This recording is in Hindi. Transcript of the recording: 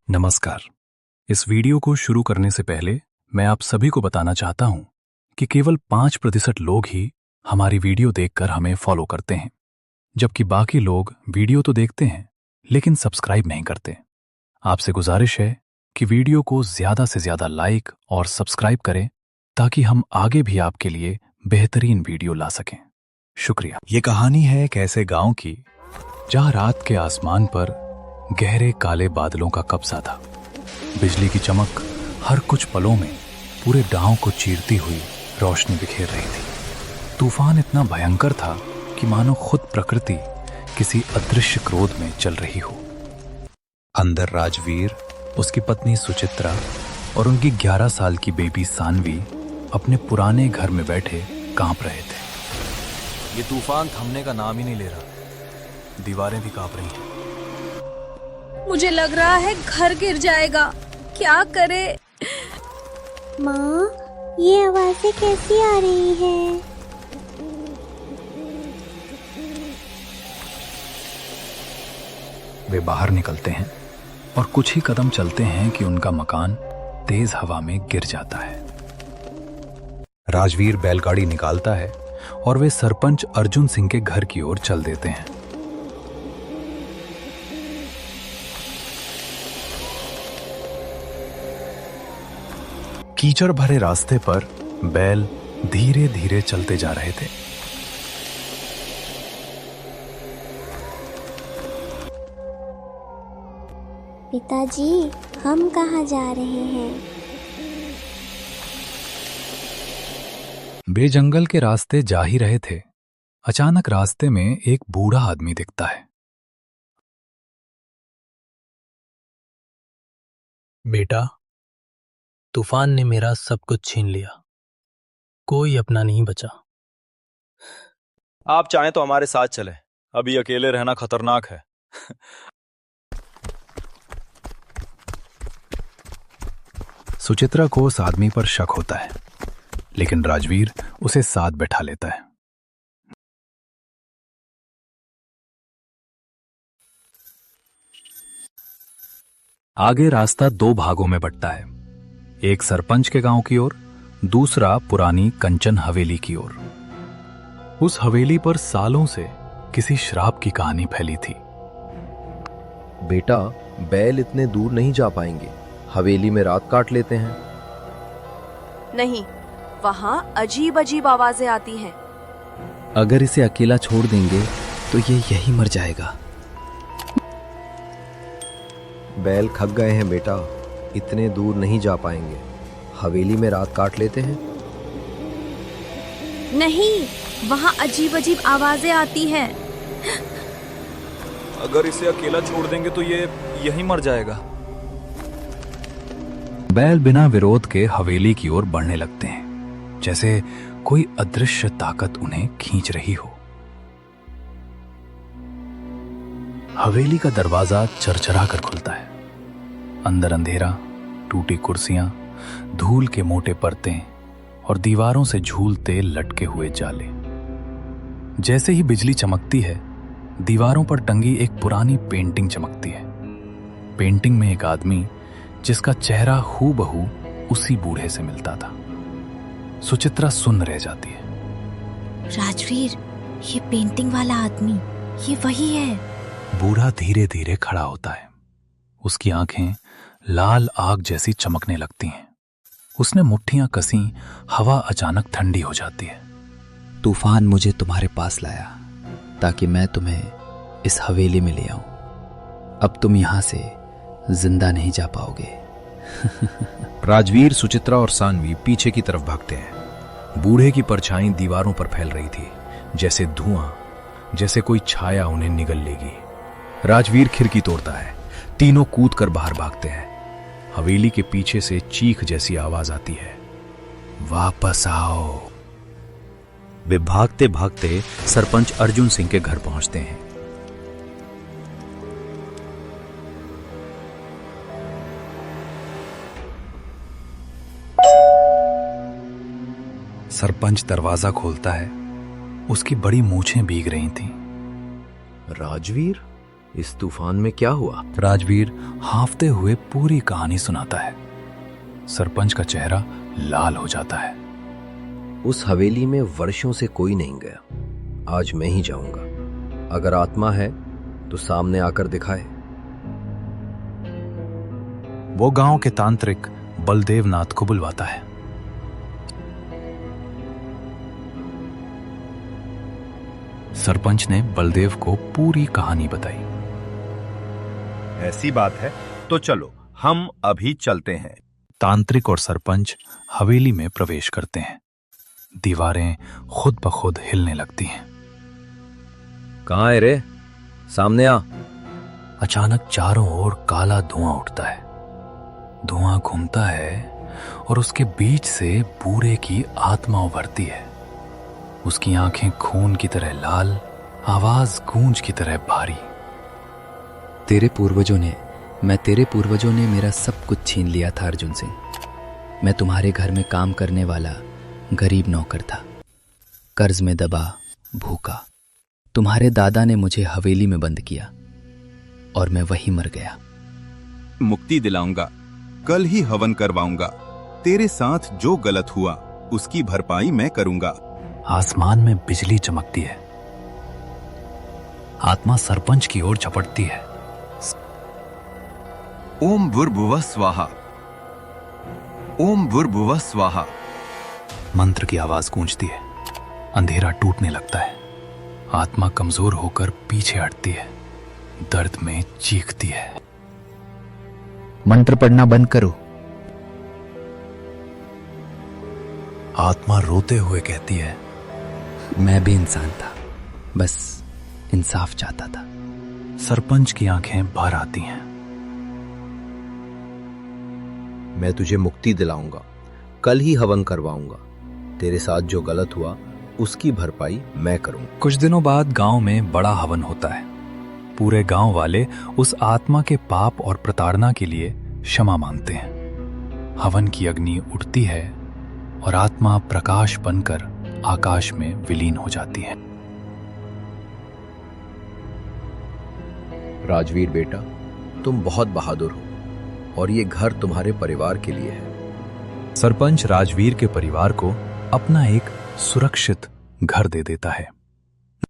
नमस्कार। इस वीडियो को शुरू करने से पहले मैं आप सभी को बताना चाहता हूं कि केवल 5% लोग ही हमारी वीडियो देखकर हमें फॉलो करते हैं, जबकि बाकी लोग वीडियो तो देखते हैं लेकिन सब्सक्राइब नहीं करते। आपसे गुजारिश है कि वीडियो को ज्यादा से ज्यादा लाइक और सब्सक्राइब करें ताकि हम आगे भी आपके लिए बेहतरीन वीडियो ला सकें। शुक्रिया। ये कहानी है एक ऐसे गांव की जहां रात के आसमान पर गहरे काले बादलों का कब्जा था। बिजली की चमक हर कुछ पलों में पूरे गांव को चीरती हुई रोशनी बिखेर रही थी। तूफान इतना भयंकर था कि मानो खुद प्रकृति किसी अदृश्य क्रोध में चल रही हो। अंदर राजवीर, उसकी पत्नी सुचित्रा और उनकी 11 साल की बेबी सानवी अपने पुराने घर में बैठे कांप रहे थे। ये तूफान थमने का नाम ही नहीं ले रहा। दीवारें भी कांप रही हैं। मुझे लग रहा है घर गिर जाएगा। क्या करे? माँ, ये आवाजें कैसी आ रही हैं? वे बाहर निकलते हैं और कुछ ही कदम चलते हैं कि उनका मकान तेज हवा में गिर जाता है। राजवीर बैलगाड़ी निकालता है और वे सरपंच अर्जुन सिंह के घर की ओर चल देते हैं। कीचड़ भरे रास्ते पर बैल धीरे धीरे चलते जा रहे थे। पिताजी, हम कहाँ जा रहे हैं? वे जंगल के रास्ते जा ही रहे थे। अचानक रास्ते में एक बूढ़ा आदमी दिखता है। बेटा, तूफान ने मेरा सब कुछ छीन लिया। कोई अपना नहीं बचा। आप चाहें तो हमारे साथ चलें। अभी अकेले रहना खतरनाक है। सुचित्रा को उस आदमी पर शक होता है, लेकिन राजवीर उसे साथ बैठा लेता है। आगे रास्ता 2 भागों में बंटता है, एक सरपंच के गांव की ओर, दूसरा पुरानी कंचन हवेली की ओर। उस हवेली पर सालों से किसी श्राप की कहानी फैली थी। बेटा, बैल इतने दूर नहीं जा पाएंगे। हवेली में रात काट लेते हैं। नहीं, वहाँ अजीब अजीब आवाजें आती हैं। अगर इसे अकेला छोड़ देंगे तो ये यही मर जाएगा। बैल थक गए हैं बेटा, इतने दूर नहीं जा पाएंगे। हवेली में रात काट लेते हैं। नहीं, वहाँ अजीब अजीब आवाजें आती हैं। अगर इसे अकेला छोड़ देंगे तो ये यहीं मर जाएगा। बैल बिना विरोध के हवेली की ओर बढ़ने लगते हैं, जैसे कोई अदृश्य ताकत उन्हें खींच रही हो। हवेली का दरवाजा चरचरा कर खुलता है। अंदर अंधेरा, टूटी कुर्सियां, धूल के मोटे परते और दीवारों से झूलते लटके हुए जाले। जैसे ही बिजली चमकती है, दीवारों पर टंगी एक पुरानी पेंटिंग चमकती है। पेंटिंग में एक आदमी जिसका चेहरा हूबहू उसी बूढ़े से मिलता था। सुचित्रा सुन्न रह जाती है। राजवीर, ये पेंटिंग वाला आदमी, ये वही है। बूढ़ा धीरे धीरे खड़ा होता है। उसकी आंखें लाल आग जैसी चमकने लगती हैं। उसने मुट्ठियां कसी, हवा अचानक ठंडी हो जाती है। तूफान मुझे तुम्हारे पास लाया ताकि मैं तुम्हें इस हवेली में ले आऊं। अब तुम यहां से जिंदा नहीं जा पाओगे। राजवीर, सुचित्रा और सानवी पीछे की तरफ भागते हैं। बूढ़े की परछाई दीवारों पर फैल रही थी, जैसे धुआं, जैसे कोई छाया उन्हें निगल लेगी। राजवीर खिड़की तोड़ता है। तीनों कूद कर बाहर भागते हैं। हवेली के पीछे से चीख जैसी आवाज आती है, वापस आओ। वे भागते भागते सरपंच अर्जुन सिंह के घर पहुंचते हैं। सरपंच दरवाजा खोलता है। उसकी बड़ी मूछें भीग रही थीं। राजवीर, इस तूफान में क्या हुआ? राजवीर हांफते हुए पूरी कहानी सुनाता है। सरपंच का चेहरा लाल हो जाता है। उस हवेली में वर्षों से कोई नहीं गया। आज मैं ही जाऊंगा। अगर आत्मा है तो सामने आकर दिखाए। वो गांव के तांत्रिक बलदेव नाथ को बुलवाता है। सरपंच ने बलदेव को पूरी कहानी बताई। ऐसी बात है तो चलो हम अभी चलते हैं। तांत्रिक और सरपंच हवेली में प्रवेश करते हैं। दीवारें खुद ब खुद हिलने लगती हैं। कहाँ है रे? सामने आ। अचानक चारों ओर काला धुआं उठता है। धुआं घूमता है और उसके बीच से बूढ़े की आत्मा उभरती है। उसकी आंखें खून की तरह लाल, आवाज गूंज की तरह भारी। मैं तेरे पूर्वजों ने मेरा सब कुछ छीन लिया था अर्जुन सिंह। मैं तुम्हारे घर में काम करने वाला गरीब नौकर था, कर्ज में दबा, भूखा। तुम्हारे दादा ने मुझे हवेली में बंद किया और मैं वहीं मर गया। मुक्ति दिलाऊंगा, कल ही हवन करवाऊंगा। तेरे साथ जो गलत हुआ उसकी भरपाई मैं करूंगा। आसमान में बिजली चमकती है। आत्मा सरपंच की ओर झपटती है। ओम भूर्भुवः स्वाहा, ओम भूर्भुवः स्वाहा। मंत्र की आवाज गूंजती है। अंधेरा टूटने लगता है। आत्मा कमजोर होकर पीछे हटती है। दर्द में चीखती है। मंत्र पढ़ना बंद करो। आत्मा रोते हुए कहती है, मैं भी इंसान था, बस इंसाफ चाहता था। सरपंच की आंखें भर आती हैं। मैं तुझे मुक्ति दिलाऊंगा, कल ही हवन करवाऊंगा। तेरे साथ जो गलत हुआ उसकी भरपाई मैं करूंगा। कुछ दिनों बाद गांव में बड़ा हवन होता है। पूरे गांव वाले उस आत्मा के पाप और प्रताड़ना के लिए क्षमा मांगते हैं। हवन की अग्नि उठती है और आत्मा प्रकाश बनकर आकाश में विलीन हो जाती है। राजवीर बेटा, तुम बहुत बहादुर हो और ये घर तुम्हारे परिवार के लिए है। सरपंच राजवीर के परिवार को अपना एक सुरक्षित घर दे देता है।